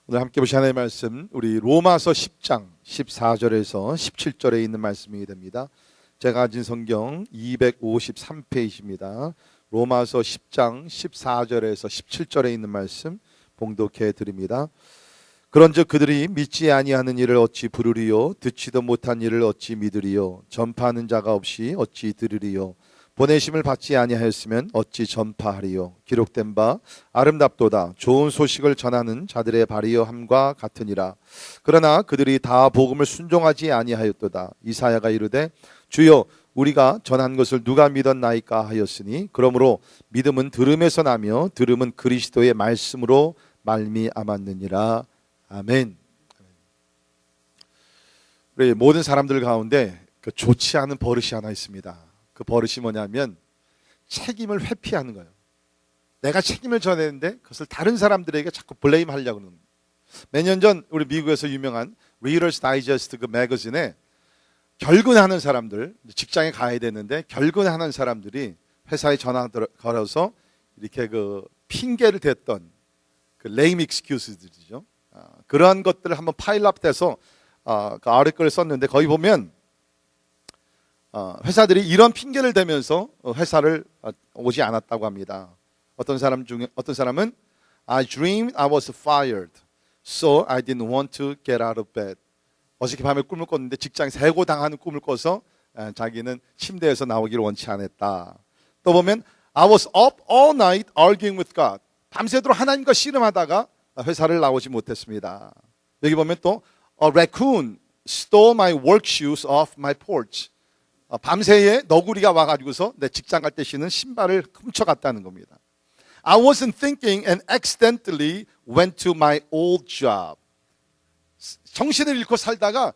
오늘 함께 보실 하나님의 말씀, 우리 로마서 10장 14절에서 17절에 있는 말씀이 됩니다. 제가 가진 성경 253페이지입니다. 로마서 10장 14절에서 17절에 있는 말씀 봉독해 드립니다. 그런즉 그들이 믿지 아니하는 일을 어찌 부르리요? 듣지도 못한 일을 어찌 믿으리요? 전파하는 자가 없이 어찌 들으리요? 보내심을 받지 아니하였으면 어찌 전파하리요? 기록된 바 아름답도다 좋은 소식을 전하는 자들의 발이여 함과 같으니라. 그러나 그들이 다 복음을 순종하지 아니하였도다. 이사야가 이르되 주여 우리가 전한 것을 누가 믿었나이까 하였으니 그러므로 믿음은 들음에서 나며 들음은 그리스도의 말씀으로 말미암았느니라. 아멘. 우리 모든 사람들 가운데 그 좋지 않은 버릇이 하나 있습니다. 그 버릇이 뭐냐면 책임을 회피하는 거예요. 내가 책임을 져야 되는데 그것을 다른 사람들에게 자꾸 블레임 하려고 하는 거예요. 몇 년 전 우리 미국에서 유명한 Reader's Digest 그 매거진에 결근하는 사람들, 직장에 가야 되는데 결근하는 사람들이 회사에 전화 걸어서 이렇게 그 핑계를 댔던 그 lame excuses들이죠. 그러한 것들을 한번 파일업돼서 그 아티클을 썼는데 거기 보면 회사들이 이런 핑계를 대면서 회사를 오지 않았다고 합니다. 어떤 사람은 I dreamed I was fired, so I didn't want to get out of bed. 어저께 밤에 꿈을 꿨는데 직장에서 해고당하는 꿈을 꿔서 자기는 침대에서 나오기를 원치 않았다. 또 보면 I was up all night arguing with God. 밤새도록 하나님과 씨름하다가 회사를 나오지 못했습니다. 여기 보면 또 A raccoon stole my work shoes off my porch. 밤새에 너구리가 와가지고서 내 직장 갈 때 신는 신발을 훔쳐갔다는 겁니다. I wasn't thinking and accidentally went to my old job. 정신을 잃고 살다가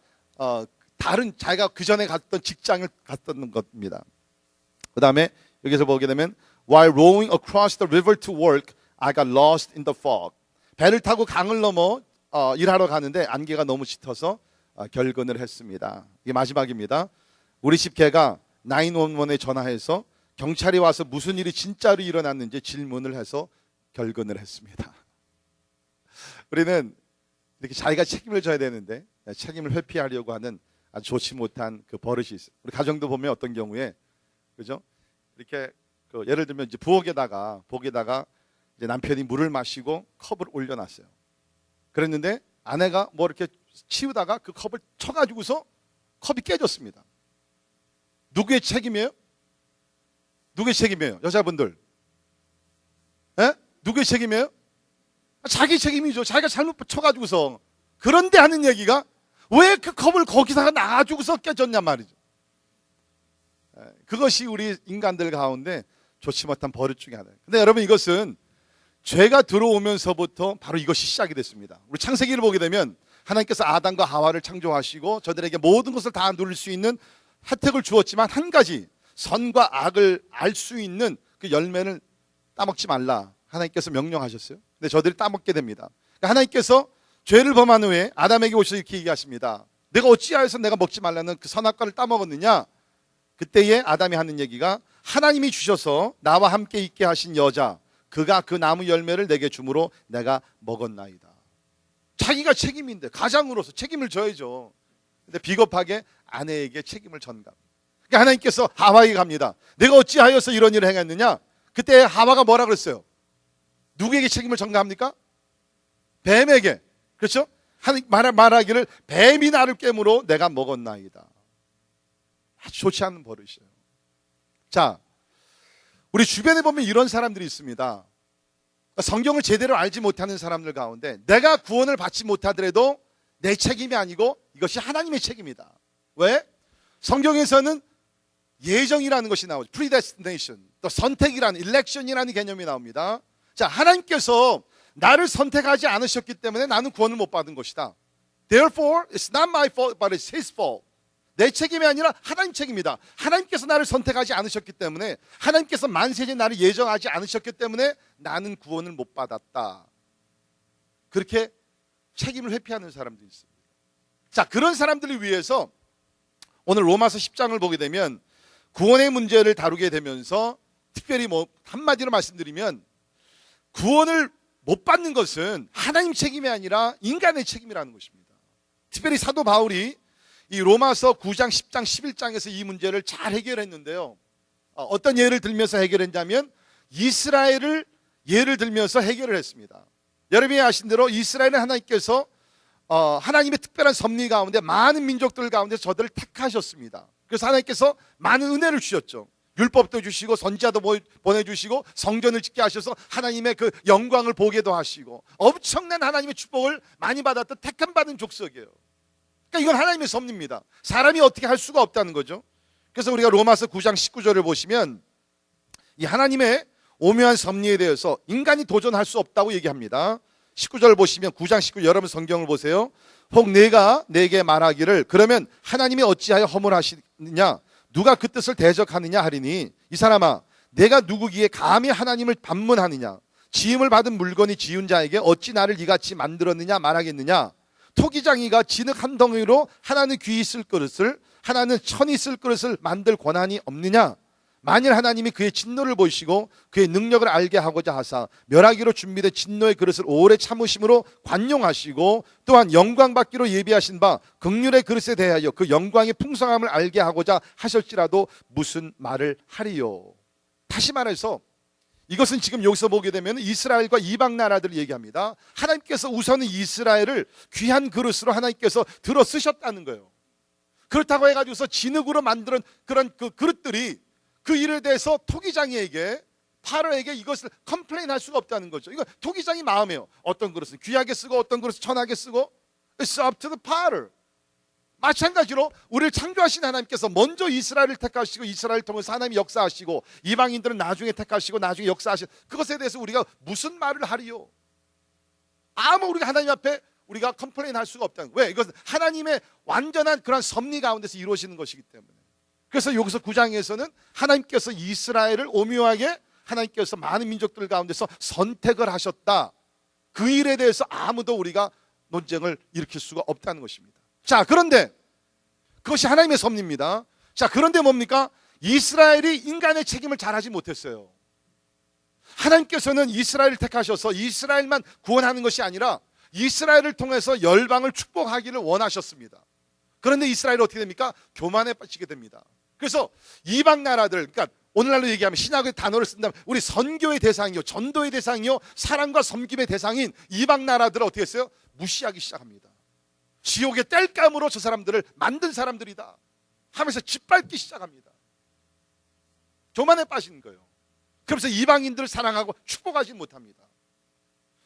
다른 자기가 그 전에 갔던 직장을 갔던 겁니다. 그 다음에 여기서 보게 되면 While rowing across the river to work, I got lost in the fog. 배를 타고 강을 넘어 일하러 가는데 안개가 너무 짙어서 결근을 했습니다. 이게 마지막입니다. 우리 집 개가 911에 전화해서 경찰이 와서 무슨 일이 진짜로 일어났는지 질문을 해서 결근을 했습니다. 우리는 이렇게 자기가 책임을 져야 되는데 책임을 회피하려고 하는 아주 좋지 못한 그 버릇이 있어요. 우리 가정도 보면 어떤 경우에 그죠? 이렇게 그 예를 들면 이제 부엌에다가 이제 남편이 물을 마시고 컵을 올려놨어요. 그랬는데 아내가 뭐 이렇게 치우다가 그 컵을 쳐가지고서 컵이 깨졌습니다. 누구의 책임이에요? 누구의 책임이에요? 여자분들. 에? 누구의 책임이에요? 자기 책임이죠. 자기가 잘못 쳐가지고서. 그런데 하는 얘기가 왜 그 컵을 거기다가 놔주고서 깨졌냔 말이죠. 그것이 우리 인간들 가운데 좋지 못한 버릇 중에 하나예요. 근데 여러분 이것은 죄가 들어오면서부터 바로 이것이 시작이 됐습니다. 우리 창세기를 보게 되면 하나님께서 아담과 하와를 창조하시고 저들에게 모든 것을 다 누릴 수 있는 혜택을 주었지만 한 가지 선과 악을 알 수 있는 그 열매를 따먹지 말라 하나님께서 명령하셨어요. 근데 저들이 따먹게 됩니다. 그러니까 하나님께서 죄를 범한 후에 아담에게 오셔서 이렇게 얘기하십니다. 내가 어찌하여서 내가 먹지 말라는 그 선악과를 따먹었느냐? 그때에 아담이 하는 얘기가 하나님이 주셔서 나와 함께 있게 하신 여자 그가 그 나무 열매를 내게 주므로 내가 먹었나이다. 자기가 책임인데 가장으로서 책임을 져야죠. 근데 비겁하게 아내에게 책임을 전가. 그러니까 하나님께서 하와에게 갑니다. 내가 어찌하여서 이런 일을 행했느냐? 그때 하와가 뭐라 그랬어요? 누구에게 책임을 전가합니까? 뱀에게. 그렇죠? 하나님 말하기를 뱀이 나를 깨물어 내가 먹었나이다. 아주 좋지 않은 버릇이에요. 자, 우리 주변에 보면 이런 사람들이 있습니다. 성경을 제대로 알지 못하는 사람들 가운데 내가 구원을 받지 못하더라도 내 책임이 아니고 이것이 하나님의 책임이다. 왜? 성경에서는 예정이라는 것이 나오죠. predestination, 또 선택이라는 election이라는 개념이 나옵니다. 자, 하나님께서 나를 선택하지 않으셨기 때문에 나는 구원을 못 받은 것이다. Therefore, it's not my fault, but it's His fault. 내 책임이 아니라 하나님 책임이다. 하나님께서 나를 선택하지 않으셨기 때문에 하나님께서 만세제 나를 예정하지 않으셨기 때문에 나는 구원을 못 받았다. 그렇게 책임을 회피하는 사람들이 있습니다. 자, 그런 사람들을 위해서 오늘 로마서 10장을 보게 되면 구원의 문제를 다루게 되면서 특별히 한마디로 말씀드리면 구원을 못 받는 것은 하나님 책임이 아니라 인간의 책임이라는 것입니다. 특별히 사도 바울이 이 로마서 9장, 10장, 11장에서 이 문제를 잘 해결했는데요. 어떤 예를 들면서 해결했냐면 이스라엘을 예를 들면서 해결을 했습니다. 여러분이 아신 대로 이스라엘은 하나님께서 하나님의 특별한 섭리 가운데 많은 민족들 가운데 저들을 택하셨습니다. 그래서 하나님께서 많은 은혜를 주셨죠. 율법도 주시고 선지자도 보내주시고 성전을 짓게 하셔서 하나님의 그 영광을 보게도 하시고 엄청난 하나님의 축복을 많이 받았던 택함 받은 족속이에요. 그러니까 이건 하나님의 섭리입니다. 사람이 어떻게 할 수가 없다는 거죠. 그래서 우리가 로마서 9장 19절을 보시면 이 하나님의 오묘한 섭리에 대해서 인간이 도전할 수 없다고 얘기합니다. 19절 보시면 9장 19절 여러분 성경을 보세요. 혹 내가 내게 말하기를 그러면 하나님이 어찌하여 허물하시느냐 누가 그 뜻을 대적하느냐 하리니 이 사람아 내가 누구기에 감히 하나님을 반문하느냐 지음을 받은 물건이 지은 자에게 어찌 나를 이같이 만들었느냐 말하겠느냐 토기장이가 진흙 한 덩이로 하나는 귀 쓸 그릇을 하나는 천이 쓸 그릇을 만들 권한이 없느냐 만일 하나님이 그의 진노를 보이시고 그의 능력을 알게 하고자 하사 멸하기로 준비된 진노의 그릇을 오래 참으심으로 관용하시고 또한 영광 받기로 예비하신 바 긍휼의 그릇에 대하여 그 영광의 풍성함을 알게 하고자 하실지라도 무슨 말을 하리요. 다시 말해서 이것은 지금 여기서 보게 되면 이스라엘과 이방 나라들을 얘기합니다. 하나님께서 우선은 이스라엘을 귀한 그릇으로 하나님께서 들어 쓰셨다는 거예요. 그렇다고 해가지고서 진흙으로 만드는 그런 그 그릇들이 그 일에 대해서 토기장이에게 파로에게 이것을 컴플레인할 수가 없다는 거죠. 이거 토기장이 마음이에요. 어떤 그릇은 귀하게 쓰고 어떤 그릇은 천하게 쓰고 It's up to the potter. 마찬가지로 우리를 창조하신 하나님께서 먼저 이스라엘을 택하시고 이스라엘을 통해서 하나님이 역사하시고 이방인들은 나중에 택하시고 나중에 역사하시고 그것에 대해서 우리가 무슨 말을 하리요. 아무 우리가 하나님 앞에 우리가 컴플레인할 수가 없다는 거예요. 왜? 이것은 하나님의 완전한 그런 섭리 가운데서 이루어지는 것이기 때문에. 그래서 여기서 9장에서는 하나님께서 이스라엘을 오묘하게 하나님께서 많은 민족들 가운데서 선택을 하셨다. 그 일에 대해서 아무도 우리가 논쟁을 일으킬 수가 없다는 것입니다. 자, 그런데 그것이 하나님의 섭리입니다. 자, 그런데 뭡니까? 이스라엘이 인간의 책임을 잘하지 못했어요. 하나님께서는 이스라엘을 택하셔서 이스라엘만 구원하는 것이 아니라 이스라엘을 통해서 열방을 축복하기를 원하셨습니다. 그런데 이스라엘이 어떻게 됩니까? 교만에 빠지게 됩니다. 그래서 이방 나라들, 그러니까 오늘날로 얘기하면 신학의 단어를 쓴다면 우리 선교의 대상이요, 전도의 대상이요, 사랑과 섬김의 대상인 이방 나라들을 어떻게 했어요? 무시하기 시작합니다. 지옥의 땔감으로 저 사람들을 만든 사람들이다 하면서 짓밟기 시작합니다. 교만에 빠진 거예요. 그러면서 이방인들을 사랑하고 축복하지 못합니다.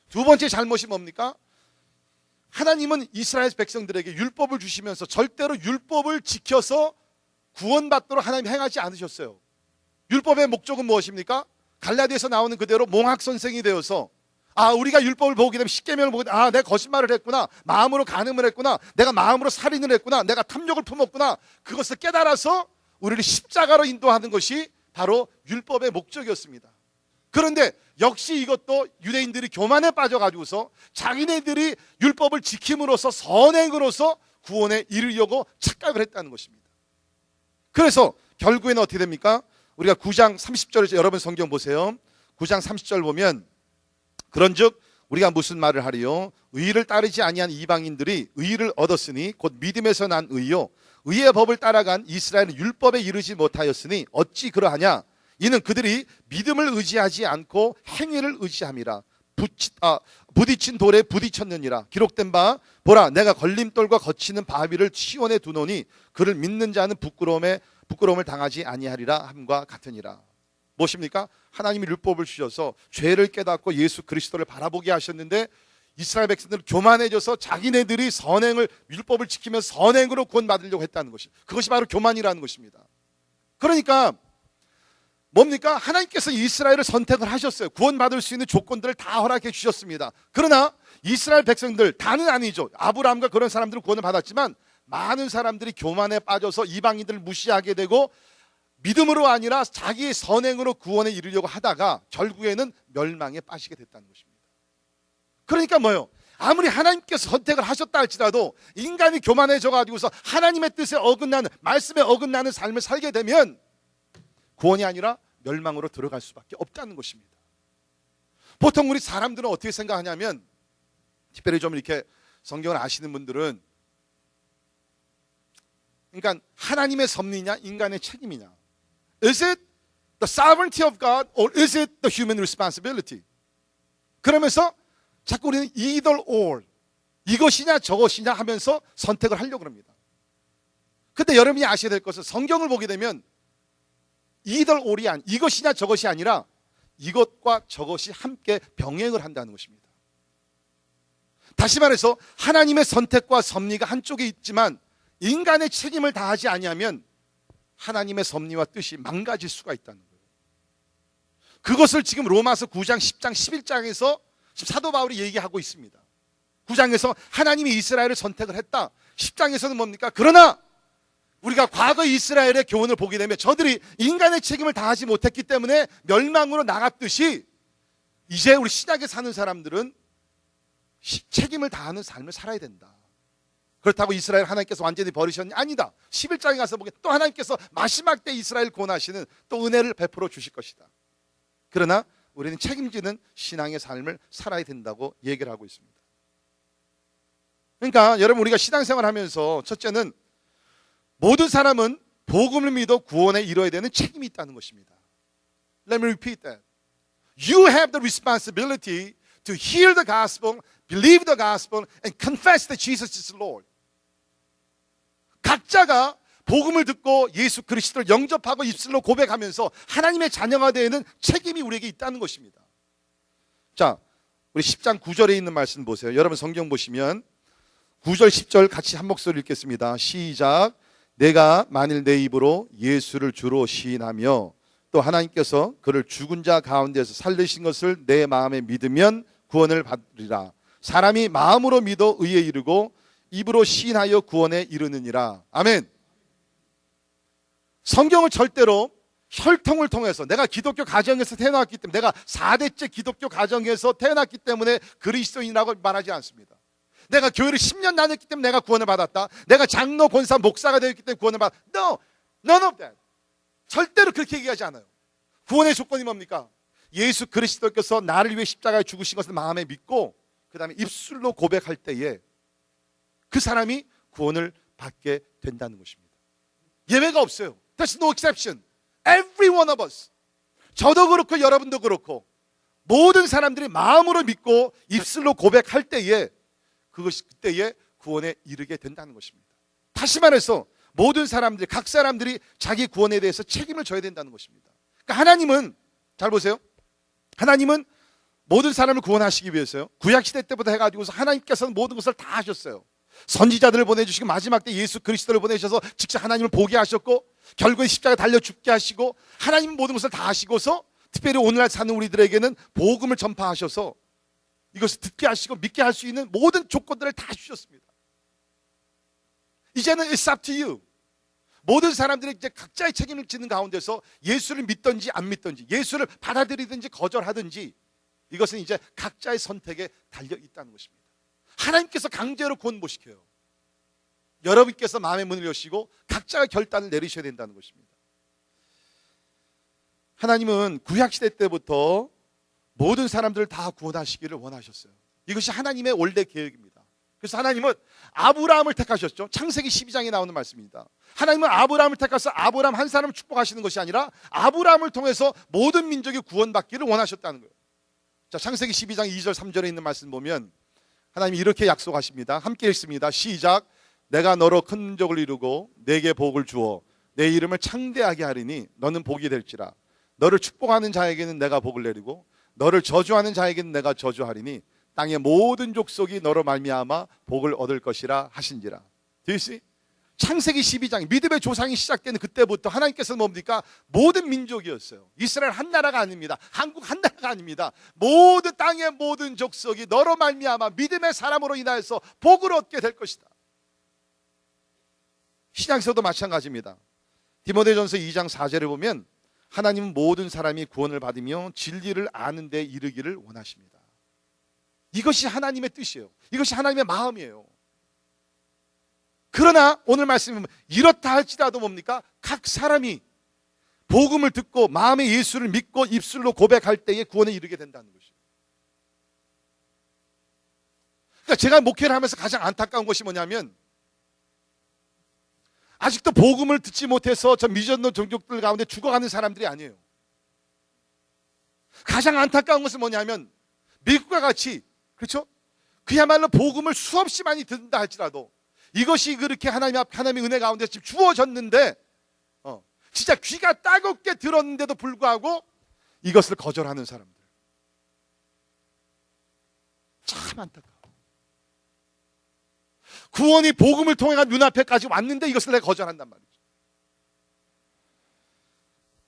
두 번째 잘못이 뭡니까? 하나님은 이스라엘 백성들에게 율법을 주시면서 절대로 율법을 지켜서 구원받도록 하나님 행하지 않으셨어요. 율법의 목적은 무엇입니까? 갈라디아에서 나오는 그대로 몽학 선생이 되어서 우리가 율법을 보게 되면 십계명을 보게 되면 내가 거짓말을 했구나, 마음으로 간음을 했구나, 내가 마음으로 살인을 했구나, 내가 탐욕을 품었구나, 그것을 깨달아서 우리를 십자가로 인도하는 것이 바로 율법의 목적이었습니다. 그런데 역시 이것도 유대인들이 교만에 빠져가지고서 자기네들이 율법을 지킴으로써 선행으로써 구원에 이르려고 착각을 했다는 것입니다. 그래서 결국에는 어떻게 됩니까? 우리가 9장 30절에서 여러분 성경 보세요. 9장 30절 보면 그런즉 우리가 무슨 말을 하리요? 의를 따르지 아니한 이방인들이 의를 얻었으니 곧 믿음에서 난 의요 의의 법을 따라간 이스라엘은 율법에 이르지 못하였으니 어찌 그러하냐? 이는 그들이 믿음을 의지하지 않고 행위를 의지함이라. 부딪힌 돌에 부딪혔느니라. 기록된 바 보라 내가 걸림돌과 거치는 바위를 시온에 두노니 그를 믿는 자는 부끄러움을 당하지 아니하리라 함과 같으니라. 무엇입니까? 하나님이 율법을 주셔서 죄를 깨닫고 예수 그리스도를 바라보게 하셨는데 이스라엘 백성들은 교만해져서 자기네들이 선행을 율법을 지키면서 선행으로 구원받으려고 했다는 것이, 그것이 바로 교만이라는 것입니다. 그러니까 뭡니까? 하나님께서 이스라엘을 선택을 하셨어요. 구원받을 수 있는 조건들을 다 허락해 주셨습니다. 그러나 이스라엘 백성들 다는 아니죠. 아브라함과 그런 사람들은 구원을 받았지만 많은 사람들이 교만에 빠져서 이방인들을 무시하게 되고 믿음으로 아니라 자기의 선행으로 구원에 이르려고 하다가 결국에는 멸망에 빠지게 됐다는 것입니다. 그러니까 뭐예요? 아무리 하나님께서 선택을 하셨다 할지라도 인간이 교만해져 가지고서 하나님의 뜻에 어긋나는, 말씀에 어긋나는 삶을 살게 되면 구원이 아니라 멸망으로 들어갈 수밖에 없다는 것입니다. 보통 우리 사람들은 어떻게 생각하냐면, 특별히 좀 이렇게 성경을 아시는 분들은, 그러니까 하나님의 섭리냐 인간의 책임이냐, is it the sovereignty of God or is it the human responsibility? 그러면서 자꾸 우리는 either or, 이것이냐 저것이냐 하면서 선택을 하려고 합니다. 근데 여러분이 아셔야 될 것은, 성경을 보게 되면 either or이 이것이냐 저것이 아니라 이것과 저것이 함께 병행을 한다는 것입니다. 다시 말해서 하나님의 선택과 섭리가 한쪽에 있지만 인간의 책임을 다하지 아니하면 하나님의 섭리와 뜻이 망가질 수가 있다는 거예요. 그것을 지금 로마서 9장, 10장, 11장에서 지금 사도 바울이 얘기하고 있습니다. 9장에서 하나님이 이스라엘을 선택을 했다. 10장에서는 뭡니까? 그러나 우리가 과거 이스라엘의 교훈을 보게 되면 저들이 인간의 책임을 다하지 못했기 때문에 멸망으로 나갔듯이, 이제 우리 신약에 사는 사람들은 책임을 다하는 삶을 살아야 된다. 그렇다고 이스라엘 하나님께서 완전히 버리셨니? 아니다. 11장에 가서 보게 또 하나님께서 마지막 때 이스라엘 구원하시는 또 은혜를 베풀어 주실 것이다. 그러나 우리는 책임지는 신앙의 삶을 살아야 된다고 얘기를 하고 있습니다. 그러니까 여러분, 우리가 신앙생활 하면서 첫째는 모든 사람은 복음을 믿어 구원에 이뤄야 되는 책임이 있다는 것입니다. Let me repeat that. You have the responsibility to hear the gospel, believe the gospel, and confess that Jesus is Lord. 각자가 복음을 듣고 예수 그리스도를 영접하고 입술로 고백하면서 하나님의 자녀가 되는 책임이 우리에게 있다는 것입니다. 자, 우리 10장 9절에 있는 말씀 보세요. 여러분 성경 보시면 9절 10절 같이 한 목소리 읽겠습니다. 시작. 내가 만일 내 입으로 예수를 주로 시인하며 또 하나님께서 그를 죽은 자 가운데서 살리신 것을 내 마음에 믿으면 구원을 받으리라. 사람이 마음으로 믿어 의에 이르고 입으로 시인하여 구원에 이르느니라. 아멘. 성경을 절대로 혈통을 통해서, 내가 기독교 가정에서 태어났기 때문에, 내가 4대째 기독교 가정에서 태어났기 때문에 그리스도인이라고 말하지 않습니다. 내가 교회를 10년 다녔기 때문에 내가 구원을 받았다, 내가 장로, 권사, 목사가 되었기 때문에 구원을 받았다. No, none of that. 절대로 그렇게 얘기하지 않아요. 구원의 조건이 뭡니까? 예수 그리스도께서 나를 위해 십자가에 죽으신 것을 마음에 믿고 그 다음에 입술로 고백할 때에 그 사람이 구원을 받게 된다는 것입니다. 예외가 없어요. There's no exception. Every one of us. 저도 그렇고 여러분도 그렇고 모든 사람들이 마음으로 믿고 입술로 고백할 때에 그때에 구원에 이르게 된다는 것입니다. 다시 말해서 모든 사람들, 각 사람들이 자기 구원에 대해서 책임을 져야 된다는 것입니다. 그러니까 하나님은, 잘 보세요, 하나님은 모든 사람을 구원하시기 위해서요, 구약시대 때부터 해가지고서 하나님께서는 모든 것을 다 하셨어요. 선지자들을 보내주시고 마지막 때 예수 그리스도를 보내셔서 직접 하나님을 보게 하셨고 결국에 십자가에 달려 죽게 하시고 하나님 모든 것을 다 하시고서 특별히 오늘날 사는 우리들에게는 복음을 전파하셔서 이것을 듣게 하시고 믿게 할 수 있는 모든 조건들을 다 주셨습니다. 이제는 it's up to you. 모든 사람들이 이제 각자의 책임을 지는 가운데서 예수를 믿든지 안 믿든지, 예수를 받아들이든지 거절하든지, 이것은 이제 각자의 선택에 달려 있다는 것입니다. 하나님께서 강제로 구원 못 시켜요. 여러분께서 마음의 문을 여시고 각자가 결단을 내리셔야 된다는 것입니다. 하나님은 구약시대 때부터 모든 사람들을 다 구원하시기를 원하셨어요. 이것이 하나님의 원래 계획입니다. 그래서 하나님은 아브라함을 택하셨죠. 창세기 12장에 나오는 말씀입니다. 하나님은 아브라함을 택하셔서 아브라함 한 사람을 축복하시는 것이 아니라 아브라함을 통해서 모든 민족이 구원받기를 원하셨다는 거예요. 자, 창세기 12장 2절 3절에 있는 말씀 보면 하나님이 이렇게 약속하십니다. 함께 읽습니다. 시작. 내가 너로 큰 민족을 이루고 내게 복을 주어 내 이름을 창대하게 하리니 너는 복이 될지라. 너를 축복하는 자에게는 내가 복을 내리고 너를 저주하는 자에게는 내가 저주하리니 땅의 모든 족속이 너로 말미암아 복을 얻을 것이라 하신지라. Do you see? 창세기 12장 믿음의 조상이 시작되는 그때부터 하나님께서는 뭡니까? 모든 민족이었어요. 이스라엘 한 나라가 아닙니다. 한국 한 나라가 아닙니다. 모든 땅의 모든 족속이 너로 말미암아 믿음의 사람으로 인하여서 복을 얻게 될 것이다. 신약서도 마찬가지입니다. 디모데전서 2장 4절에 보면 하나님은 모든 사람이 구원을 받으며 진리를 아는 데 이르기를 원하십니다. 이것이 하나님의 뜻이에요. 이것이 하나님의 마음이에요. 그러나 오늘 말씀은 이렇다 할지라도 뭡니까? 각 사람이 복음을 듣고 마음에 예수를 믿고 입술로 고백할 때에 구원에 이르게 된다는 것이에요. 그러니까 제가 목회를 하면서 가장 안타까운 것이 뭐냐면 아직도 복음을 듣지 못해서 저 미전도 종족들 가운데 죽어가는 사람들이 아니에요. 가장 안타까운 것은 뭐냐면 미국과 같이, 그렇죠? 그야말로 복음을 수없이 많이 듣는다 할지라도 이것이 그렇게 하나님의 은혜 가운데 지금 주어졌는데 진짜 귀가 따갑게 들었는데도 불구하고 이것을 거절하는 사람들 참 안타까워. 구원이 복음을 통해 눈앞에까지 왔는데 이것을 내가 거절한단 말이죠.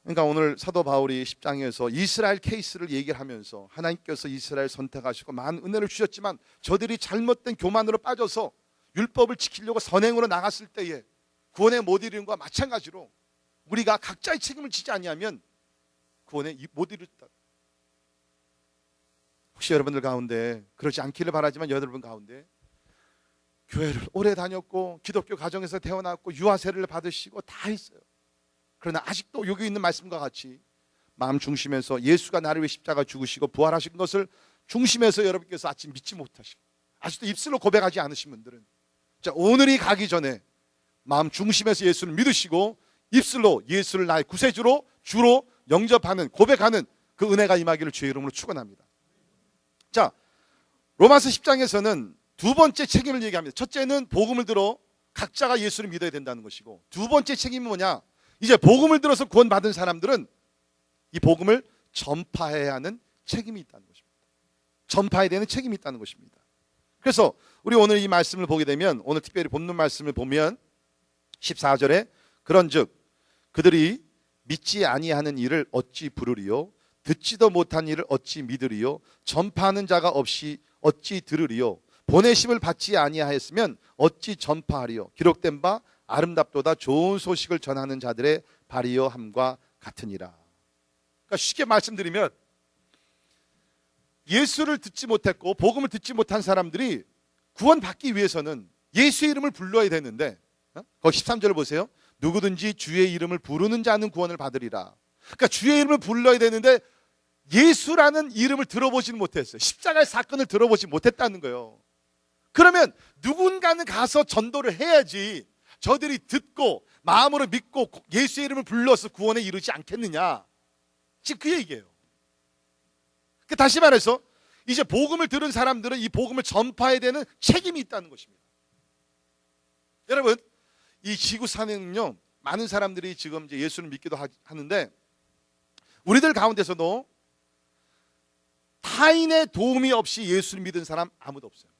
그러니까 오늘 사도 바울이 10장에서 이스라엘 케이스를 얘기를 하면서 하나님께서 이스라엘 선택하시고 많은 은혜를 주셨지만 저들이 잘못된 교만으로 빠져서 율법을 지키려고 선행으로 나갔을 때에 구원에 못 이르는 것과 마찬가지로 우리가 각자의 책임을 지지 아니하면 구원에 못 이르다. 혹시 여러분들 가운데 그렇지 않기를 바라지만 여러분 가운데 교회를 오래 다녔고 기독교 가정에서 태어났고 유아 세례를 받으시고 다 했어요. 그러나 아직도 여기 있는 말씀과 같이 마음 중심에서 예수가 나를 위해 십자가 죽으시고 부활하신 것을 중심에서 여러분께서 아직 믿지 못하시고 아직도 입술로 고백하지 않으신 분들은 자, 오늘이 가기 전에 마음 중심에서 예수를 믿으시고 입술로 예수를 나의 구세주로 주로 영접하는 고백하는 그 은혜가 임하기를 주의 이름으로 축원합니다. 자, 로마서 10장에서는 두 번째 책임을 얘기합니다. 첫째는 복음을 들어 각자가 예수를 믿어야 된다는 것이고 두 번째 책임이 뭐냐? 이제 복음을 들어서 구원받은 사람들은 이 복음을 전파해야 하는 책임이 있다는 것입니다. 전파해야 되는 책임이 있다는 것입니다. 그래서 우리 오늘 이 말씀을 보게 되면 오늘 특별히 본문 말씀을 보면 14절에 그런즉 그들이 믿지 아니하는 일을 어찌 부르리요 듣지도 못한 일을 어찌 믿으리요 전파하는 자가 없이 어찌 들으리요 보내심을 받지 아니하였으면 어찌 전파하리요 기록된 바 아름답도다 좋은 소식을 전하는 자들의 발이요 함과 같으니라. 그러니까 쉽게 말씀드리면 예수를 듣지 못했고 복음을 듣지 못한 사람들이 구원받기 위해서는 예수의 이름을 불러야 되는데 거기 13절을 보세요. 누구든지 주의 이름을 부르는 자는 구원을 받으리라. 그러니까 주의 이름을 불러야 되는데 예수라는 이름을 들어보지는 못했어요. 십자가의 사건을 들어보지 못했다는 거예요. 그러면 누군가는 가서 전도를 해야지 저들이 듣고 마음으로 믿고 예수의 이름을 불러서 구원에 이르지 않겠느냐. 지금 그 얘기예요. 다시 말해서 이제 복음을 들은 사람들은 이 복음을 전파해야 되는 책임이 있다는 것입니다. 여러분 이 지구상에는요 많은 사람들이 지금 이제 예수를 믿기도 하는데 우리들 가운데서도 타인의 도움이 없이 예수를 믿은 사람 아무도 없어요.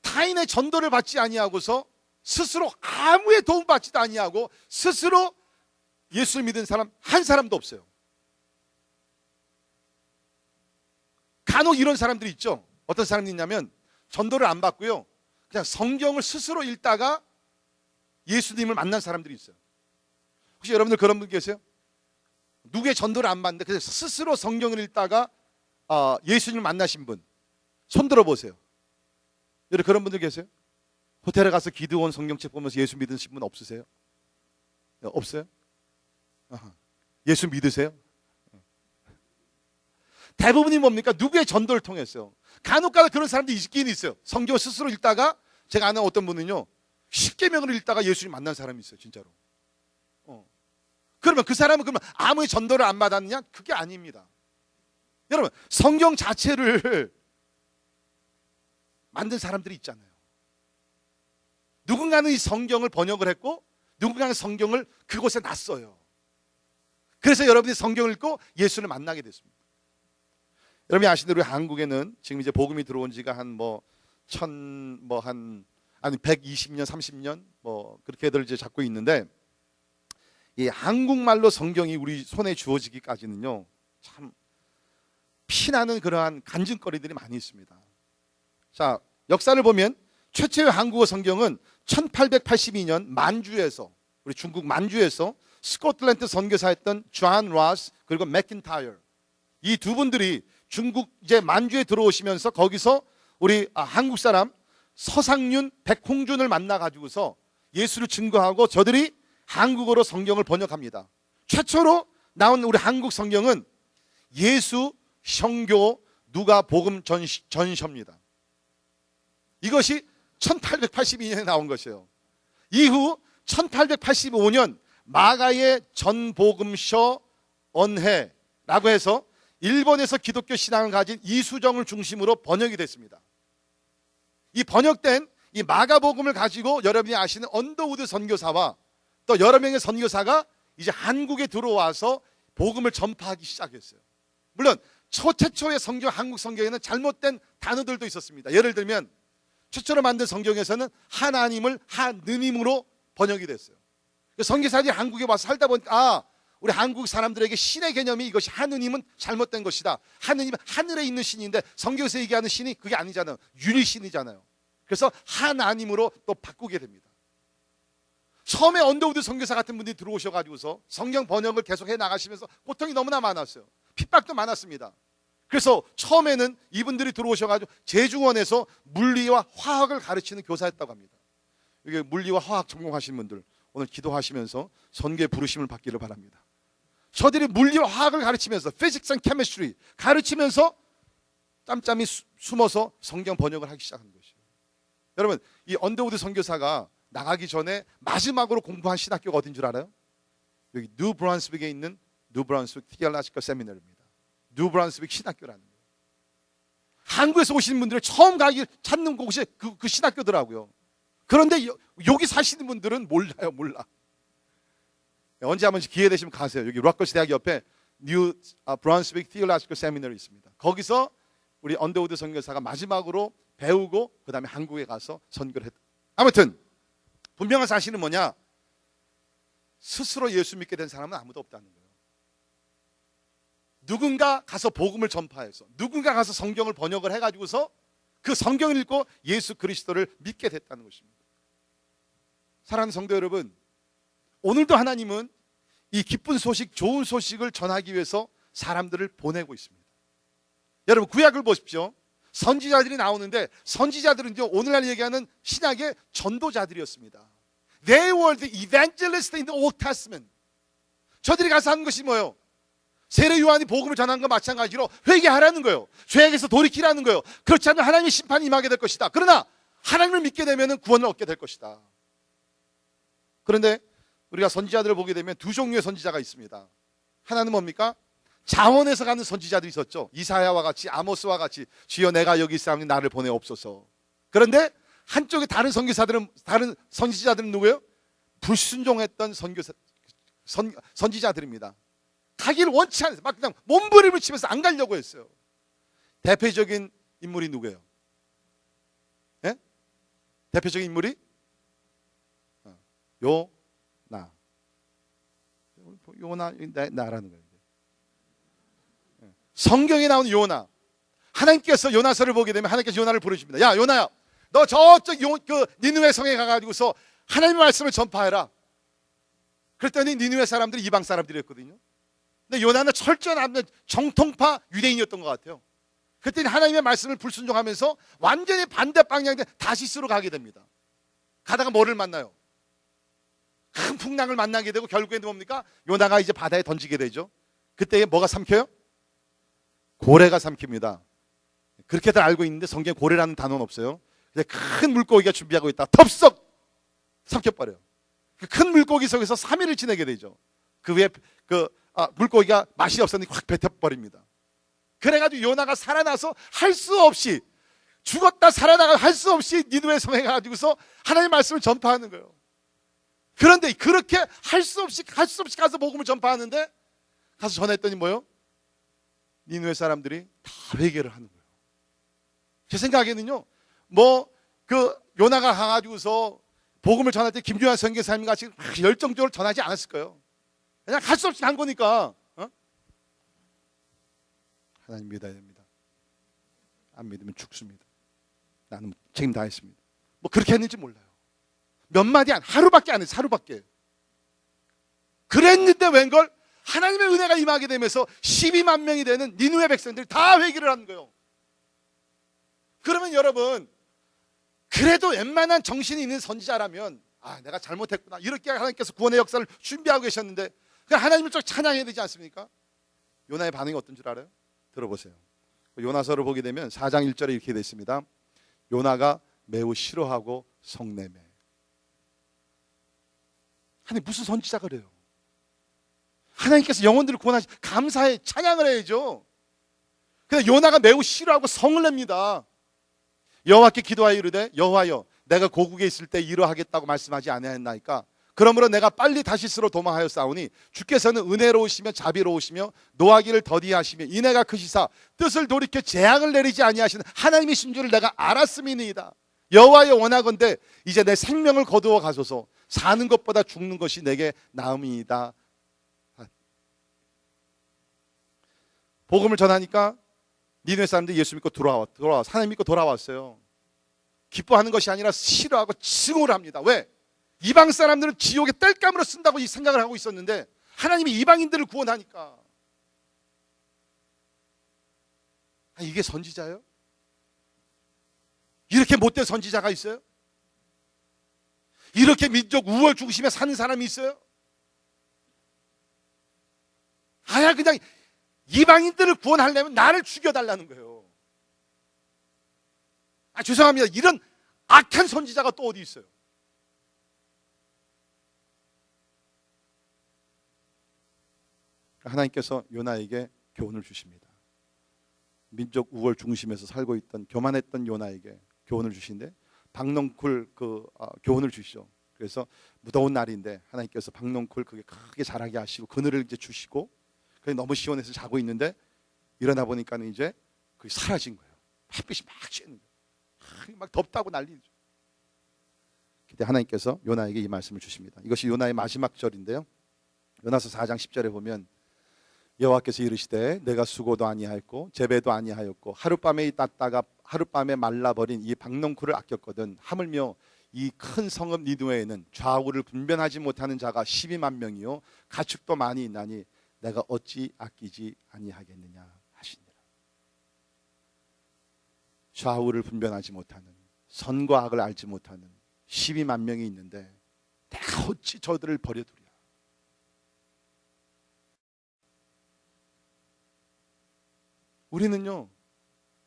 타인의 전도를 받지 아니하고서 스스로 아무의 도움 받지도 아니하고 스스로 예수를 믿은 사람 한 사람도 없어요. 간혹 이런 사람들이 있죠. 어떤 사람이 있냐면 전도를 안 받고요 그냥 성경을 스스로 읽다가 예수님을 만난 사람들이 있어요. 혹시 여러분들 그런 분 계세요? 누구의 전도를 안 받는데 그래서 스스로 성경을 읽다가 예수님을 만나신 분 손 들어보세요. 여러분 그런 분들 계세요? 호텔에 가서 기드온 성경책 보면서 예수 믿으신 분 없으세요? 없어요? 예수 믿으세요? 대부분이 뭡니까? 누구의 전도를 통했어요. 간혹가다 그런 사람들이 있긴 있어요. 성경을 스스로 읽다가 제가 아는 어떤 분은요 10계명을 읽다가 예수님 만난 사람이 있어요. 진짜로. 그러면 그 사람은 그러면 아무리 전도를 안 받았느냐? 그게 아닙니다. 여러분 성경 자체를 만든 사람들이 있잖아요. 누군가는 이 성경을 번역을 했고 누군가는 성경을 그곳에 놨어요. 그래서 여러분이 성경을 읽고 예수를 만나게 됐습니다. 여러분이 아시는 대로 한국에는 지금 이제 복음이 들어온 지가 한 120년, 30년 그렇게들 이제 잡고 있는데 이 한국말로 성경이 우리 손에 주어지기까지는요 참 피나는 그러한 간증거리들이 많이 있습니다. 자, 역사를 보면 최초의 한국어 성경은 1882년 만주에서 우리 중국 만주에서 스코틀랜드 선교사였던 존 로스 그리고 맥킨타이어 이 두 분들이 중국 이제 만주에 들어오시면서 거기서 우리 한국 사람 서상윤, 백홍준을 만나 가지고서 예수를 증거하고 저들이 한국어로 성경을 번역합니다. 최초로 나온 우리 한국 성경은 예수, 성교, 누가복음 전서입니다. 이것이 1882년에 나온 것이에요. 이후 1885년 마가의 전복음서 언해라고 해서 일본에서 기독교 신앙을 가진 이수정을 중심으로 번역이 됐습니다. 이 번역된 이 마가복음을 가지고 여러분이 아시는 언더우드 선교사와 또 여러 명의 선교사가 이제 한국에 들어와서 복음을 전파하기 시작했어요. 물론 최초의 성경, 한국 성경에는 잘못된 단어들도 있었습니다. 예를 들면 최초로 만든 성경에서는 하나님을 하느님으로 번역이 됐어요. 선교사들이 한국에 와서 살다 보니까 우리 한국 사람들에게 신의 개념이 이것이 하느님은 잘못된 것이다. 하느님은 하늘에 있는 신인데 성경에서 얘기하는 신이 그게 아니잖아요. 유리신이잖아요. 그래서 하나님으로 또 바꾸게 됩니다. 처음에 언더우드 선교사 같은 분들이 들어오셔가지고서 성경 번역을 계속 해 나가시면서 고통이 너무나 많았어요. 핍박도 많았습니다. 그래서 처음에는 이분들이 들어오셔가지고 제주원에서 물리와 화학을 가르치는 교사였다고 합니다. 이게 물리와 화학 전공하신 분들 오늘 기도하시면서 선교의 부르심을 받기를 바랍니다. 저들이 물리와 화학을 가르치면서 Physics and Chemistry 가르치면서 짬짬이 숨어서 성경 번역을 하기 시작한 것이에요. 여러분, 이 언더우드 선교사가 나가기 전에 마지막으로 공부한 신학교가 어딘 줄 알아요? 여기 뉴 브런스윅에 있는 뉴 브런스윅 티얼라지컬 세미나리입니다. 뉴 브런스윅 신학교라는 거예요. 한국에서 오시는 분들을 처음 가기 찾는 곳이 그 신학교더라고요. 그런데 여기 사시는 분들은 몰라. 언제 한번 기회 되시면 가세요. 여기 락커스 대학 옆에 뉴 브런스윅 티얼라지컬 세미나리 있습니다. 거기서 우리 언더우드 선교사가 마지막으로 배우고 그 다음에 한국에 가서 선교를 했다. 아무튼 분명한 사실은 뭐냐? 스스로 예수 믿게 된 사람은 아무도 없다는 거예요. 누군가 가서 복음을 전파해서 누군가 가서 성경을 번역을 해가지고서 그 성경을 읽고 예수 그리스도를 믿게 됐다는 것입니다. 사랑하는 성도 여러분, 오늘도 하나님은 이 기쁜 소식, 좋은 소식을 전하기 위해서 사람들을 보내고 있습니다. 여러분, 구약을 보십시오. 선지자들이 나오는데 선지자들은 오늘날 얘기하는 신약의 전도자들이었습니다. They were the evangelists in the Old Testament. 저들이 가서 하는 것이 뭐예요? 세례 요한이 복음을 전하는 것 마찬가지로 회개하라는 거예요. 죄악에서 돌이키라는 거예요. 그렇지 않으면 하나님의 심판이 임하게 될 것이다. 그러나 하나님을 믿게 되면 구원을 얻게 될 것이다. 그런데 우리가 선지자들을 보게 되면 두 종류의 선지자가 있습니다. 하나는 뭡니까? 자원에서 가는 선지자들이 있었죠. 이사야와 같이, 아모스와 같이 주여 내가 여기 있사오니 나를 보내옵소서. 그런데 한쪽에 다른 선지자들은 누구예요? 불순종했던 선지자들입니다. 가기를 원치 않아서 막 그냥 몸부림을 치면서 안 가려고 했어요. 대표적인 인물이 누구예요? 예? 대표적인 인물이 나라는 거예요. 성경에 나오는 요나. 하나님께서 요나서를 보게 되면 하나님께서 요나를 부르십니다. 야, 요나야, 너 저쪽 니느웨 성에 가가지고서 하나님의 말씀을 전파해라. 그랬더니 니느웨 사람들이 이방 사람들이었거든요. 근데 요나는 철저한 정통파 유대인이었던 것 같아요. 그랬더니 하나님의 말씀을 불순종하면서 완전히 반대 방향된 다시스로 가게 됩니다. 가다가 뭐를 만나요? 큰 풍랑을 만나게 되고 결국에는 뭡니까? 요나가 이제 바다에 던지게 되죠. 그때 뭐가 삼켜요? 고래가 삼킵니다. 그렇게들 알고 있는데 성경에 고래라는 단어는 없어요. 근데 큰 물고기가 준비하고 있다. 덥석 삼켜버려요. 그 큰 물고기 속에서 3일을 지내게 되죠. 그 위에 물고기가 맛이 없었는데 확 뱉어버립니다. 그래가지고 요나가 살아나서 할 수 없이 죽었다 살아나가 할 수 없이 니느웨 성에 가지고서 하나님의 말씀을 전파하는 거예요. 그런데 그렇게 할 수 없이 가서 복음을 전파하는데 가서 전했더니 뭐요? 니느웨 사람들이 다 회개를 하는 거예요. 제 생각에는요, 요나가 가가지고서 복음을 전할 때 김요한 선교사님 같이 열정적으로 전하지 않았을 거예요. 그냥 할 수 없이 간 거니까. 하나님 믿어야 됩니다. 안 믿으면 죽습니다. 나는 책임 다했습니다. 그렇게 했는지 몰라요. 몇 마디 하루밖에 안 했어요. 하루밖에. 그랬는데 웬걸 하나님의 은혜가 임하게 되면서 12만 명이 되는 니느웨 백성들이 다 회개를 하는 거예요. 그러면 여러분, 그래도 웬만한 정신이 있는 선지자라면 내가 잘못했구나, 이렇게 하나님께서 구원의 역사를 준비하고 계셨는데 하나님을 좀 찬양해야 되지 않습니까? 요나의 반응이 어떤 줄 알아요? 들어보세요. 요나서를 보게 되면 4장 1절에 이렇게 되어 있습니다. 요나가 매우 싫어하고 성내매. 하나님 무슨 선지자가 그래요? 하나님께서 영혼들을 구원하시 감사해 찬양을 해야죠. 근데 요나가 매우 싫어하고 성을 냅니다. 여호와께 기도하여 이르되 여호와여 내가 고국에 있을 때 이러하겠다고 말씀하지 아니하였나이까. 그러므로 내가 빨리 다시스로 도망하여 싸우니 주께서는 은혜로우시며 자비로우시며 노하기를 더디하시며 인애가 크시사 뜻을 돌이켜 재앙을 내리지 아니하시는 하나님이신 줄을 내가 알았음이니이다. 여호와여 원하건대 이제 내 생명을 거두어 가소서. 사는 것보다 죽는 것이 내게 나음이니이다. 복음을 전하니까 니느웨 사람들이 예수 믿고 돌아와 하나님 믿고 돌아왔어요. 기뻐하는 것이 아니라 싫어하고 증오를 합니다. 왜? 이방 사람들은 지옥에 땔감으로 쓴다고 이 생각을 하고 있었는데 하나님이 이방인들을 구원하니까. 이게 선지자예요? 이렇게 못된 선지자가 있어요? 이렇게 민족 우월 중심에 사는 사람이 있어요? 그냥 이방인들을 구원하려면 나를 죽여달라는 거예요. 죄송합니다. 이런 악한 선지자가 또 어디 있어요? 하나님께서 요나에게 교훈을 주십니다. 민족 우월 중심에서 살고 있던 교만했던 요나에게 교훈을 주시는데 박농쿨 교훈을 주시죠. 그래서 무더운 날인데 하나님께서 박농쿨 크게 자라게 하시고 그늘을 이제 주시고 너무 시원해서 자고 있는데 일어나 보니까는 이제 그게 사라진 거예요. 햇빛이 막 쬐는 거예요. 막 덥다고 난리죠. 그때 하나님께서 요나에게 이 말씀을 주십니다. 이것이 요나의 마지막 절인데요. 요나서 4장 10절에 보면 여호와께서 이르시되 내가 수고도 아니하였고 재배도 아니하였고 하룻밤에 땄다가 하룻밤에 말라버린 이 박농쿨을 아꼈거든. 하물며 이 큰 성읍 니느웨에는 좌우를 분별하지 못하는 자가 12만 명이요 가축도 많이 있나니 내가 어찌 아끼지 아니하겠느냐 하시니라. 좌우를 분별하지 못하는, 선과 악을 알지 못하는 12만 명이 있는데 내가 어찌 저들을 버려두랴. 우리는요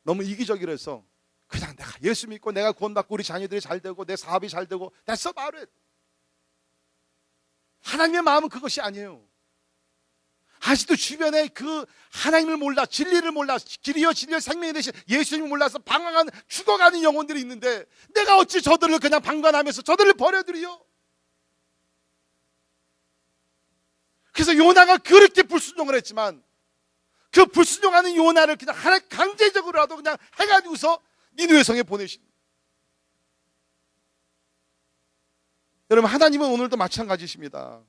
너무 이기적이라서 그냥 내가 예수 믿고 내가 구원받고 우리 자녀들이 잘 되고 내 사업이 잘 되고 됐어 말해. 하나님의 마음은 그것이 아니에요. 아직도 주변에 그 하나님을 몰라, 진리를 몰라, 길이요 진리요 생명이 되신 예수님을 몰라서 방황하는 죽어가는 영혼들이 있는데 내가 어찌 저들을 그냥 방관하면서 저들을 버려두리요. 그래서 요나가 그렇게 불순종을 했지만 그 불순종하는 요나를 그냥 강제적으로라도 그냥 해가지고서 니느웨 성에 보내십니다. 여러분 하나님은 오늘도 마찬가지십니다.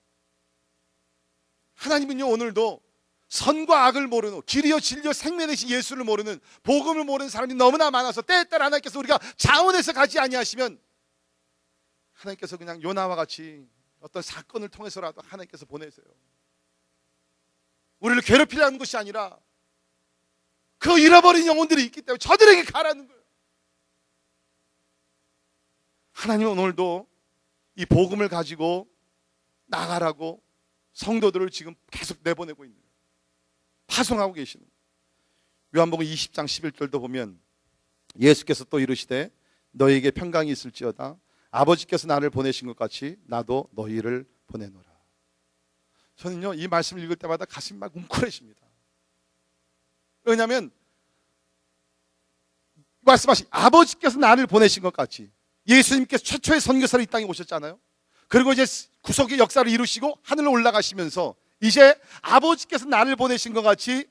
하나님은요 오늘도 선과 악을 모르는 길이요 진리요 생명 되신 예수를 모르는 복음을 모르는 사람이 너무나 많아서 때에 따라 하나님께서 우리가 자원해서 가지 아니하시면 하나님께서 그냥 요나와 같이 어떤 사건을 통해서라도 하나님께서 보내세요. 우리를 괴롭히려는 것이 아니라 그 잃어버린 영혼들이 있기 때문에 저들에게 가라는 거예요. 하나님은 오늘도 이 복음을 가지고 나가라고 성도들을 지금 계속 내보내고 있는 거예요. 파송하고 계시는 거예요. 요한복음 20장 11절도 보면 예수께서 또 이르시되 너희에게 평강이 있을지어다 아버지께서 나를 보내신 것 같이 나도 너희를 보내노라. 저는요 이 말씀을 읽을 때마다 가슴이 막 웅크러집니다. 왜냐하면 말씀하신 아버지께서 나를 보내신 것 같이 예수님께서 최초의 선교사로 이 땅에 오셨잖아요. 그리고 이제 구속의 역사를 이루시고 하늘로 올라가시면서 이제 아버지께서 나를 보내신 것 같이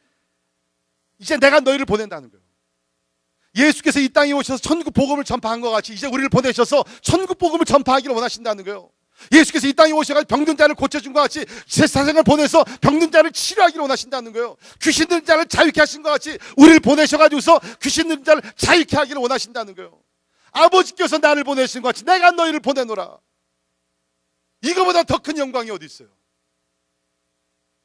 이제 내가 너희를 보낸다는 거예요. 예수께서 이 땅에 오셔서 천국 복음을 전파한 것 같이 이제 우리를 보내셔서 천국 복음을 전파하기를 원하신다는 거예요. 예수께서 이 땅에 오셔서 병든 자를 고쳐준 것 같이 제사장을 보내서 병든 자를 치료하기를 원하신다는 거예요. 귀신 들린 자를 자유케 하신 것 같이 우리를 보내셔가지고서 귀신 들린 자를 자유케 하기를 원하신다는 거예요. 아버지께서 나를 보내신 것 같이 내가 너희를 보내노라. 이거보다 더 큰 영광이 어디 있어요?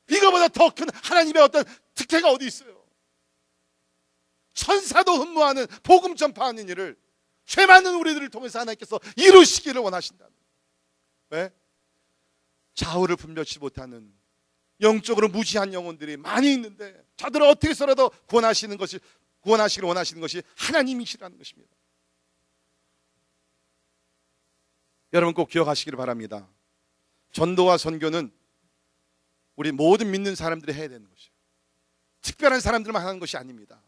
이거보다 더 큰 하나님의 어떤 특혜가 어디 있어요? 천사도 흠모하는 복음 전파하는 일을 죄 많은 우리들을 통해서 하나님께서 이루시기를 원하신다. 왜? 좌우를 분별치 못하는 영적으로 무지한 영혼들이 많이 있는데 저들을 어떻게 해서라도 구원하시기를 원하시는 것이 하나님이시라는 것입니다. 여러분 꼭 기억하시기를 바랍니다. 전도와 선교는 우리 모든 믿는 사람들이 해야 되는 것이에요. 특별한 사람들만 하는 것이 아닙니다.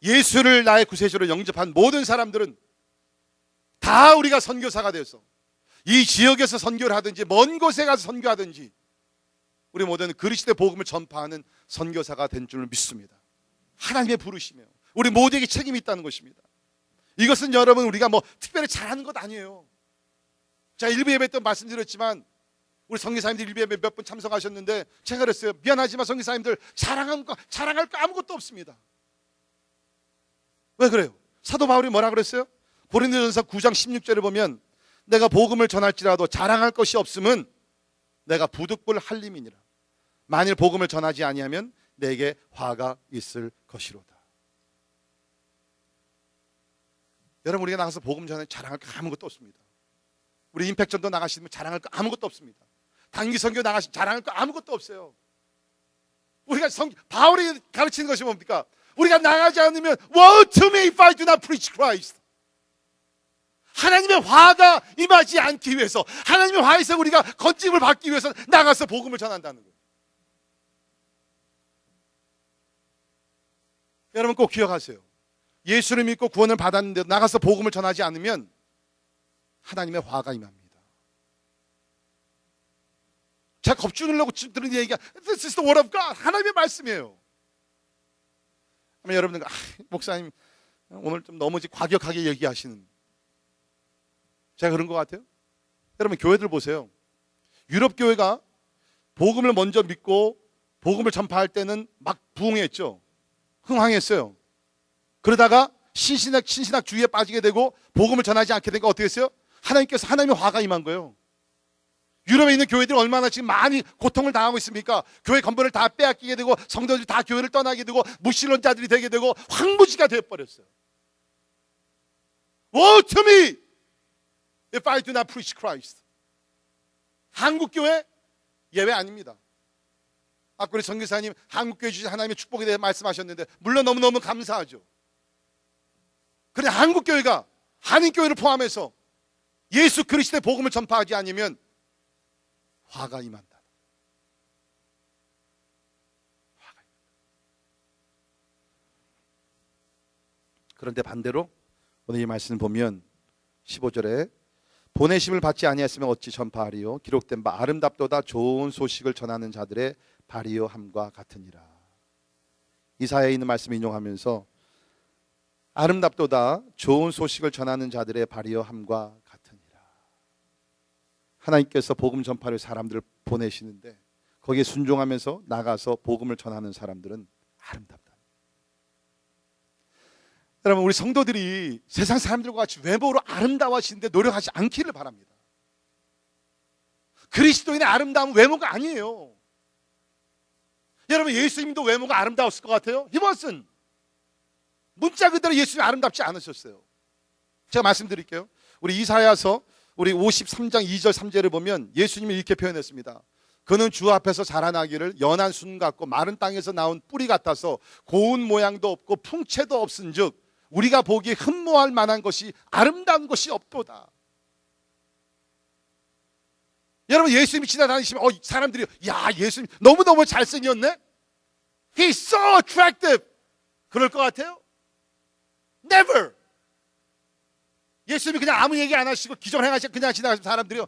예수를 나의 구세주로 영접한 모든 사람들은 다 우리가 선교사가 되어서 이 지역에서 선교를 하든지 먼 곳에 가서 선교하든지 우리 모두는 그리스도의 복음을 전파하는 선교사가 된 줄 믿습니다. 하나님의 부르심이에요. 우리 모두에게 책임이 있다는 것입니다. 이것은 여러분 우리가 뭐 특별히 잘하는 것 아니에요. 제가 일부 예배 때 말씀드렸지만 우리 선교사님들 일부 예배 몇 분 참석하셨는데 제가 그랬어요. 미안하지만 선교사님들 자랑할 거 아무것도 없습니다. 왜 그래요? 사도 바울이 뭐라 그랬어요? 고린도전서 9장 16절을 보면 내가 복음을 전할지라도 자랑할 것이 없음은 내가 부득불 한림이니라. 만일 복음을 전하지 아니하면 내게 화가 있을 것이로다. 여러분 우리가 나가서 복음 전에 자랑할 거 아무것도 없습니다. 우리 임팩전도 나가시면 자랑할 거 아무것도 없습니다. 단기 선교 나가시면 자랑할 거 아무것도 없어요. 우리가 바울이 가르치는 것이 뭡니까? 우리가 나가지 않으면 Woe to me if I do not preach Christ. 하나님의 화가 임하지 않기 위해서, 하나님의 화에서 우리가 건짐을 받기 위해서 나가서 복음을 전한다는 거예요. 여러분 꼭 기억하세요. 예수를 믿고 구원을 받았는데도 나가서 복음을 전하지 않으면 하나님의 화가 임합니다. 제가 겁주려고 들은 얘기가 This is the word of God. 하나님의 말씀이에요. 여러분들 목사님 오늘 좀 너무 과격하게 얘기하시는, 제가 그런 것 같아요. 여러분 교회들 보세요. 유럽 교회가 복음을 먼저 믿고 복음을 전파할 때는 막 부흥했죠. 흥황했어요. 그러다가 신신학주의에 빠지게 되고 복음을 전하지 않게 되니까 어떻게 했어요? 하나님께서 하나님의 화가 임한 거예요. 유럽에 있는 교회들이 얼마나 지금 많이 고통을 당하고 있습니까? 교회 건물을 다 빼앗기게 되고 성도들이 다 교회를 떠나게 되고 무신론자들이 되게 되고 황무지가 되어버렸어요. Woe to me if I do not preach Christ. 한국 교회 예외 아닙니다. 아까 우리 선교사님 한국교회 주신 하나님의 축복에 대해 말씀하셨는데 물론 너무너무 감사하죠. 그런데 한국교회가 한인교회를 포함해서 예수 그리스도의 복음을 전파하지 않으면 화가 임한다. 화가 임한다. 그런데 반대로 오늘 이 말씀을 보면 15절에 보내심을 받지 아니했으면 어찌 전파하리요? 기록된 바 아름답도다 좋은 소식을 전하는 자들의 발이요 함과 같으니라. 이사야에 있는 말씀을 인용하면서 아름답도다 좋은 소식을 전하는 자들의 발이요 함과 같으니라. 하나님께서 복음 전파를 사람들을 보내시는데 거기에 순종하면서 나가서 복음을 전하는 사람들은 아름답다. 여러분 우리 성도들이 세상 사람들과 같이 외모로 아름다워지는데 노력하지 않기를 바랍니다. 그리스도인의 아름다움은 외모가 아니에요. 여러분 예수님도 외모가 아름다웠을 것 같아요? He wasn't. 문자 그대로 예수님이 아름답지 않으셨어요. 제가 말씀드릴게요. 우리 이사야서 우리 53장 2절 3절을 보면 예수님이 이렇게 표현했습니다. 그는 주 앞에서 자라나기를 연한 순 같고 마른 땅에서 나온 뿌리 같아서 고운 모양도 없고 풍채도 없은즉 우리가 보기에 흠모할 만한 것이 아름다운 것이 없도다. 여러분 예수님이 지나다니시면 사람들이 야 예수님 너무너무 잘생겼네? He's so attractive. 그럴 것 같아요? Never. 예수님이 그냥 아무 얘기 안 하시고 기존 행하시고 그냥 지나가시는 사람들이요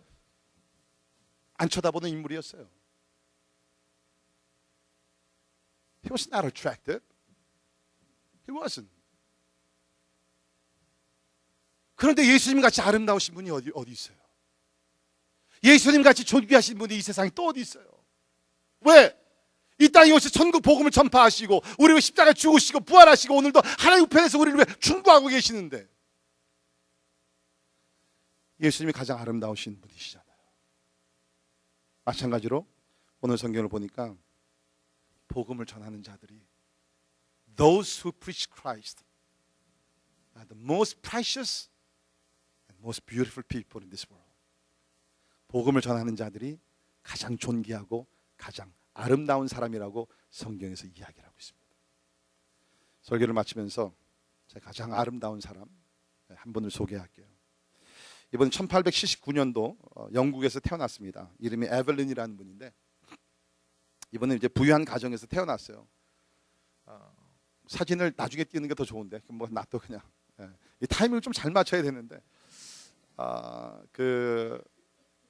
안 쳐다보는 인물이었어요. He was not attractive. He wasn't. 그런데 예수님 같이 아름다우신 분이 어디 있어요? 예수님 같이 존귀하신 분이 이 세상에 또 어디 있어요? 왜? 이 땅에 오셔서 천국 복음을 전파하시고 우리 왜 십자가에 죽으시고 부활하시고 오늘도 하나님 우편에서 우리를 왜 충고하고 계시는데 예수님이 가장 아름다우신 분이시잖아요. 마찬가지로 오늘 성경을 보니까 복음을 전하는 자들이 Those who preach Christ are the most precious and most beautiful people in this world. 복음을 전하는 자들이 가장 존귀하고 가장 아름다운 사람이라고 성경에서 이야기를 하고 있습니다. 설교를 마치면서 제가 가장 아름다운 사람 한 분을 소개할게요. 이번 1879년도 영국에서 태어났습니다. 이름이 에벨린이라는 분인데 이번에 이제 부유한 가정에서 태어났어요. 사진을 나중에 띄는 게 더 좋은데 뭐 놔둬 그냥. 이 타이밍을 좀 잘 맞춰야 되는데 그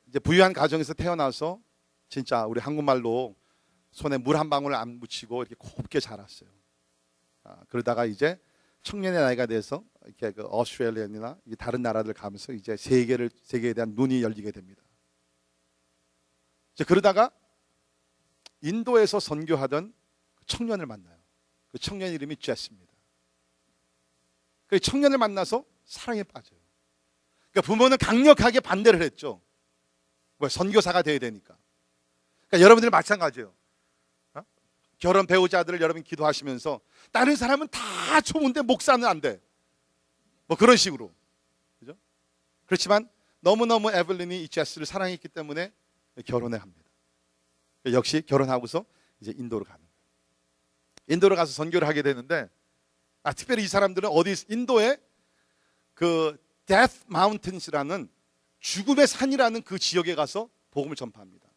이제 부유한 가정에서 태어나서 진짜 우리 한국말로 손에 물 한 방울 안 묻히고 이렇게 곱게 자랐어요. 그러다가 이제 청년의 나이가 돼서 이렇게 그 오스트레일리아나 다른 나라들 가면서 이제 세계에 대한 눈이 열리게 됩니다. 이제 그러다가 인도에서 선교하던 청년을 만나요. 그 청년 이름이 제스입니다. 그 청년을 만나서 사랑에 빠져요. 그러니까 부모는 강력하게 반대를 했죠. 왜? 선교사가 돼야 되니까. 그러니까 여러분들 마찬가지예요. 결혼 배우자들을 여러분 기도하시면서 다른 사람은 다 좋은데 목사는 안 돼. 뭐 그런 식으로. 그죠? 그렇지만 너무너무 에벨린이 이 제스를 사랑했기 때문에 결혼을 합니다. 역시 결혼하고서 이제 인도로 가는 거예요. 인도로 가서 선교를 하게 되는데 특별히 이 사람들은 인도에 그 Death Mountains라는 죽음의 산이라는 그 지역에 가서 복음을 전파합니다.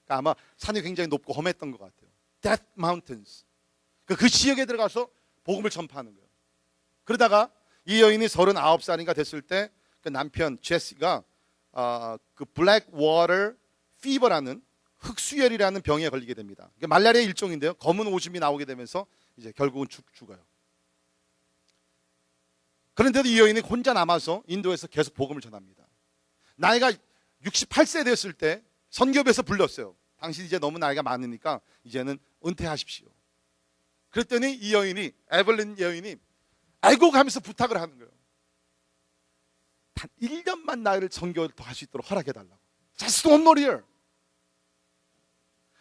그러니까 아마 산이 굉장히 높고 험했던 것 같아요. Death Mountains. 그 지역에 들어가서 복음을 전파하는 거예요. 그러다가 이 여인이 39살인가 됐을 때 그 남편 제시가 그 Blackwater Fever라는 흑수열이라는 병에 걸리게 됩니다. 말라리아 일종인데요. 검은 오줌이 나오게 되면서 이제 결국은 죽어요. 그런데도 이 여인이 혼자 남아서 인도에서 계속 복음을 전합니다. 나이가 68세 됐을 때 선교부에서 불렀어요. 당신 이제 너무 나이가 많으니까 이제는 은퇴하십시오. 그랬더니 이 여인이, 에벨린 여인이 알고 가면서 부탁을 하는 거예요. 단 1년만 나를 선교를 더 할 수 있도록 허락해달라고. Just one more year.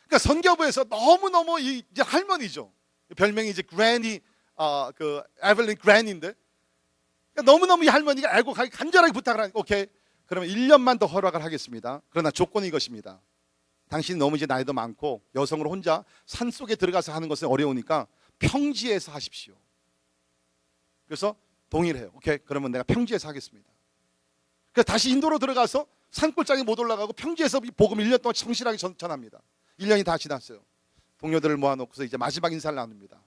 그러니까 선교부에서 너무너무 이제 할머니죠. 별명이 이제 그랜이, 그 에벨린 그랜인데, 그러니까 너무너무 이 할머니가 알고 가기 간절하게 부탁을 하니까, 오케이, 그러면 1년만 더 허락을 하겠습니다. 그러나 조건이 이것입니다. 당신이 너무 이제 나이도 많고 여성으로 혼자 산속에 들어가서 하는 것은 어려우니까 평지에서 하십시오. 그래서 동의를 해요. 오케이, 그러면 내가 평지에서 하겠습니다. 그래서 다시 인도로 들어가서 산골짜기 못 올라가고 평지에서 복음 1년 동안 성실하게 전합니다. 1년이 다 지났어요. 동료들을 모아놓고서 이제 마지막 인사를 나눕니다.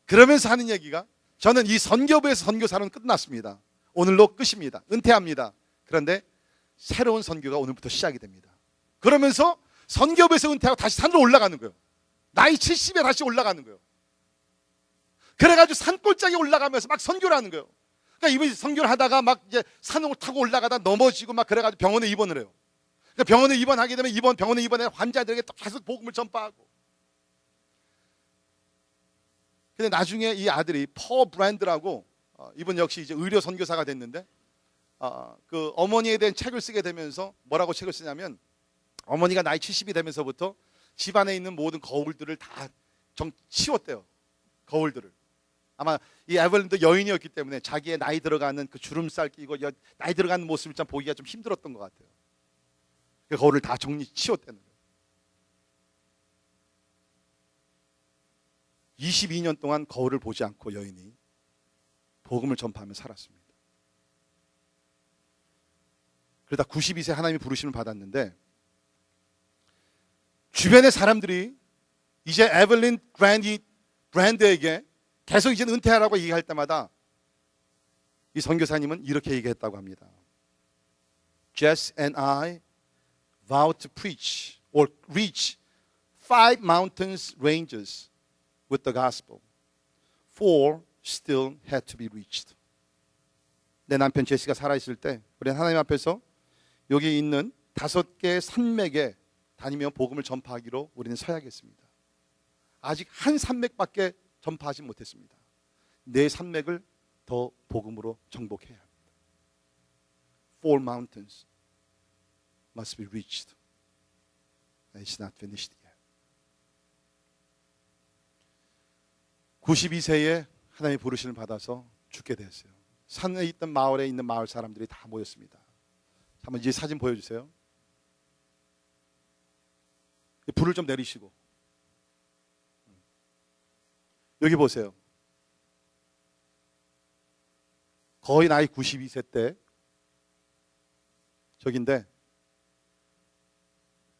그러면서 하는 얘기가, 저는 이 선교부에서 선교사는 끝났습니다. 오늘로 끝입니다. 은퇴합니다. 그런데 새로운 선교가 오늘부터 시작이 됩니다. 그러면서 선교부에서 은퇴하고 다시 산으로 올라가는 거예요. 나이 70에 다시 올라가는 거예요. 그래가지고 산골짜기 올라가면서 막 선교를 하는 거예요. 그러니까 이분이 선교를 하다가 막 이제 산을 타고 올라가다 넘어지고 막 그래가지고 병원에 입원을 해요. 그러니까 병원에 입원하게 되면 병원에 입원해 환자들에게 또 계속 복음을 전파하고. 근데 나중에 이 아들이 퍼 브랜드라고, 이분 역시 이제 의료 선교사가 됐는데, 그 어머니에 대한 책을 쓰게 되면서 뭐라고 책을 쓰냐면, 어머니가 나이 70이 되면서부터 집안에 있는 모든 거울들을 다 치웠대요. 거울들을. 아마 이 에벨린도 여인이었기 때문에 자기의 나이 들어가는 그 주름살 끼고 나이 들어가는 모습을 참 보기가 좀 힘들었던 것 같아요. 그 거울을 다 치웠다는 거예요. 22년 동안 거울을 보지 않고 여인이 복음을 전파하며 살았습니다. 그러다 92세 하나님이 부르심을 받았는데, 주변의 사람들이 이제 에벨린 브랜드에게 계속 이제 은퇴하라고 얘기할 때마다 이 선교사님은 이렇게 얘기했다고 합니다. Jess and I vowed to preach or reach 5 mountains ranges with the gospel. 4 still had to be reached. 내 남편 제시가 살아있을 때 우리는 하나님 앞에서 여기 있는 5개의 산맥에 다니며 복음을 전파하기로 우리는 서야겠습니다. 아직 한 산맥밖에 전파하지 못했습니다. 네 산맥을 더 복음으로 정복해야 합니다. 4 mountains must be reached. It's not finished yet. 92세에 하나님의 부르심을 받아서 죽게 되었어요. 산에 있던 마을에 있는 마을 사람들이 다 모였습니다. 한번 이 사진 보여주세요. 불을 좀 내리시고. 여기 보세요. 거의 나이 92세 때 저긴데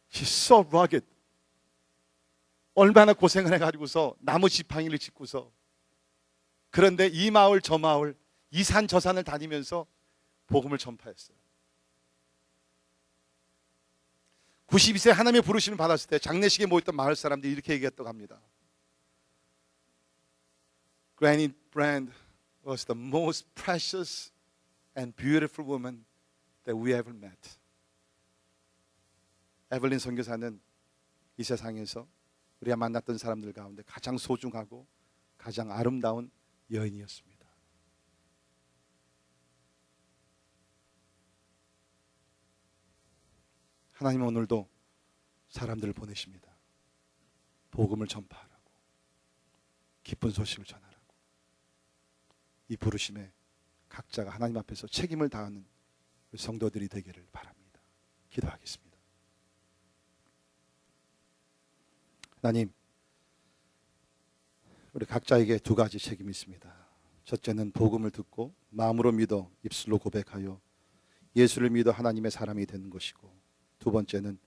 He's so rugged. 얼마나 고생을 해가지고서 나무 지팡이를 짓고서, 그런데 이 마을 저 마을, 이 산 저 산을 다니면서 복음을 전파했어요. 92세 하나님의 부르심을 받았을 때 장례식에 모였던 마을 사람들이 이렇게 얘기했다고 합니다. Granny Brand was the most precious and beautiful woman that we ever met. 에블린 선교사는 이 세상에서 우리가 만났던 사람들 가운데 가장 소중하고 가장 아름다운 여인이었습니다. 하나님은 오늘도 사람들을 보내십니다. 복음을 전파하라고, 기쁜 소식을 전하라고. 이 부르심에 각자가 하나님 앞에서 책임을 다하는 성도들이 되기를 바랍니다. 기도하겠습니다. 하나님, 우리 각자에게 두 가지 책임이 있습니다. 첫째는 복음을 듣고 마음으로 믿어 입술로 고백하여 예수를 믿어 하나님의 사람이 되는 것이고, 두 번째는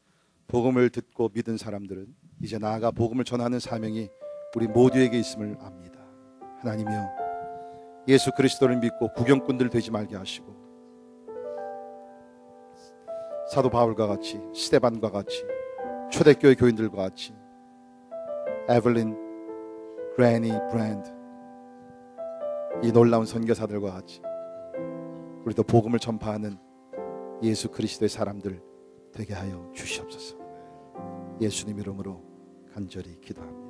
복음을 듣고 믿은 사람들은 이제 나아가 복음을 전하는 사명이 우리 모두에게 있음을 압니다. 하나님이여, 예수 그리스도를 믿고 구경꾼들 되지 말게 하시고, 사도 바울과 같이, 스데반과 같이, 초대교회 교인들과 같이, 에블린, 그래니 브랜드, 이 놀라운 선교사들과 같이 우리도 복음을 전파하는 예수 그리스도의 사람들 되게 하여 주시옵소서. 예수님 이름으로 간절히 기도합니다.